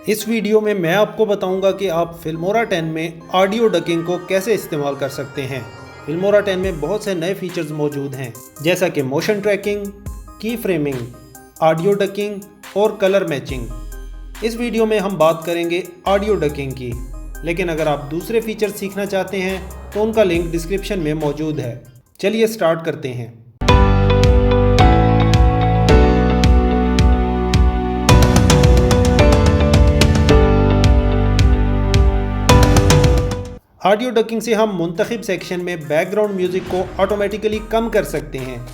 इस वीडियो में मैं आपको बताऊंगा कि आप फिल्मोरा 10 में ऑडियो डकिंग को कैसे इस्तेमाल कर सकते हैं। फिल्मोरा 10 में बहुत से नए फीचर्स मौजूद हैं, जैसा कि मोशन ट्रैकिंग, की फ्रेमिंग, ऑडियो डकिंग और कलर मैचिंग। इस वीडियो में हम बात करेंगे ऑडियो डकिंग की, लेकिन अगर आप दूसरे फीचर सीखना चाहते हैं तो उनका लिंक डिस्क्रिप्शन में मौजूद है। चलिए स्टार्ट करते हैं। ऑडियो डकिंग से हम मुंतखब सेक्शन में बैकग्राउंड म्यूज़िक को ऑटोमेटिकली कम कर सकते हैं।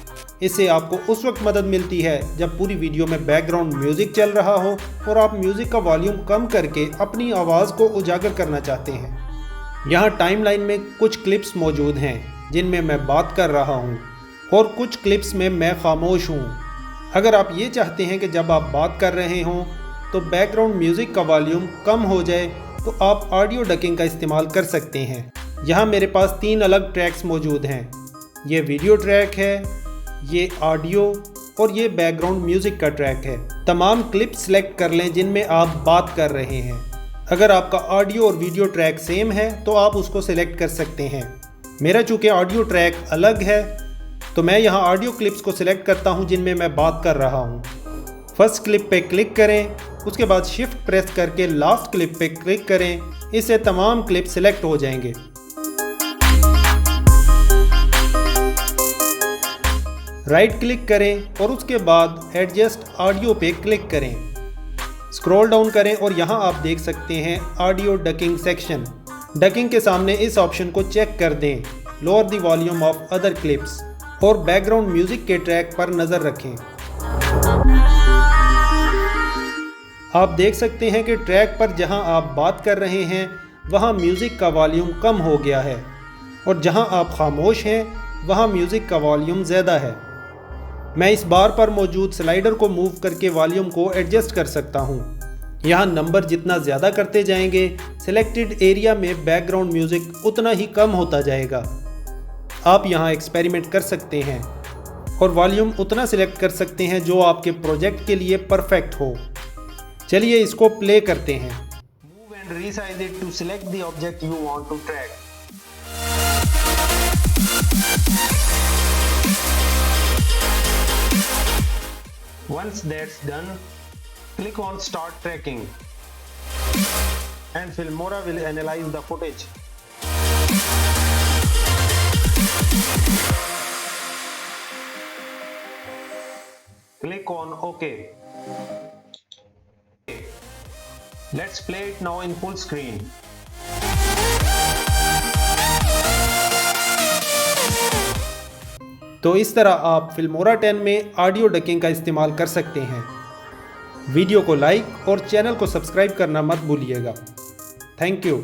इससे आपको उस वक्त मदद मिलती है जब पूरी वीडियो में बैकग्राउंड म्यूज़िक चल रहा हो और आप म्यूज़िक का वॉल्यूम कम करके अपनी आवाज़ को उजागर करना चाहते हैं। यहाँ टाइमलाइन में कुछ क्लिप्स मौजूद हैं जिनमें मैं बात कर रहा हूँ और कुछ क्लिप्स में मैं खामोश हूँ। अगर आप ये चाहते हैं कि जब आप बात कर रहे हों तो बैकग्राउंड म्यूज़िक का वॉल्यूम कम हो जाए तो आप ऑडियो डकिंग का इस्तेमाल कर सकते हैं। यहाँ मेरे पास 3 अलग ट्रैक्स मौजूद हैं। ये वीडियो ट्रैक है, ये ऑडियो और ये बैकग्राउंड म्यूज़िक का ट्रैक है। तमाम क्लिप सेलेक्ट कर लें जिनमें आप बात कर रहे हैं। अगर आपका ऑडियो और वीडियो ट्रैक सेम है तो आप उसको सिलेक्ट कर सकते हैं। मेरा चूँकि ऑडियो ट्रैक अलग है तो मैं यहाँ ऑडियो क्लिप्स को सिलेक्ट करता हूँ जिनमें मैं बात कर रहा हूँ। फर्स्ट क्लिप पे क्लिक करें, उसके बाद शिफ्ट प्रेस करके लास्ट क्लिप पे क्लिक करें। इससे तमाम क्लिप सिलेक्ट हो जाएंगे। राइट क्लिक करें और उसके बाद एडजस्ट ऑडियो पे क्लिक करें। स्क्रॉल डाउन करें और यहाँ आप देख सकते हैं ऑडियो डकिंग सेक्शन। डकिंग के सामने इस ऑप्शन को चेक कर दें, lower the volume of other clips, और बैकग्राउंड म्यूजिक के ट्रैक पर नज़र रखें। आप देख सकते हैं कि ट्रैक पर जहां आप बात कर रहे हैं वहां म्यूज़िक का वॉल्यूम कम हो गया है और जहां आप खामोश हैं वहां म्यूज़िक का वॉल्यूम ज़्यादा है। मैं इस बार पर मौजूद स्लाइडर को मूव करके वॉल्यूम को एडजस्ट कर सकता हूं। यहां नंबर जितना ज़्यादा करते जाएंगे, सिलेक्टेड एरिया में बैकग्राउंड म्यूज़िक उतना ही कम होता जाएगा। आप यहां एक्सपेरिमेंट कर सकते हैं और वॉल्यूम उतना सिलेक्ट कर सकते हैं जो आपके प्रोजेक्ट के लिए परफेक्ट हो। चलिए इसको प्ले करते हैं। Move and resize it to select the object you want to track. Once that's done, click on Start Tracking and Filmora will analyze the footage. Click on OK. Let's play it now in full screen. तो इस तरह आप Filmora 10 में audio ducking का इस्तेमाल कर सकते हैं। वीडियो को लाइक और चैनल को सब्सक्राइब करना मत भूलिएगा। Thank you.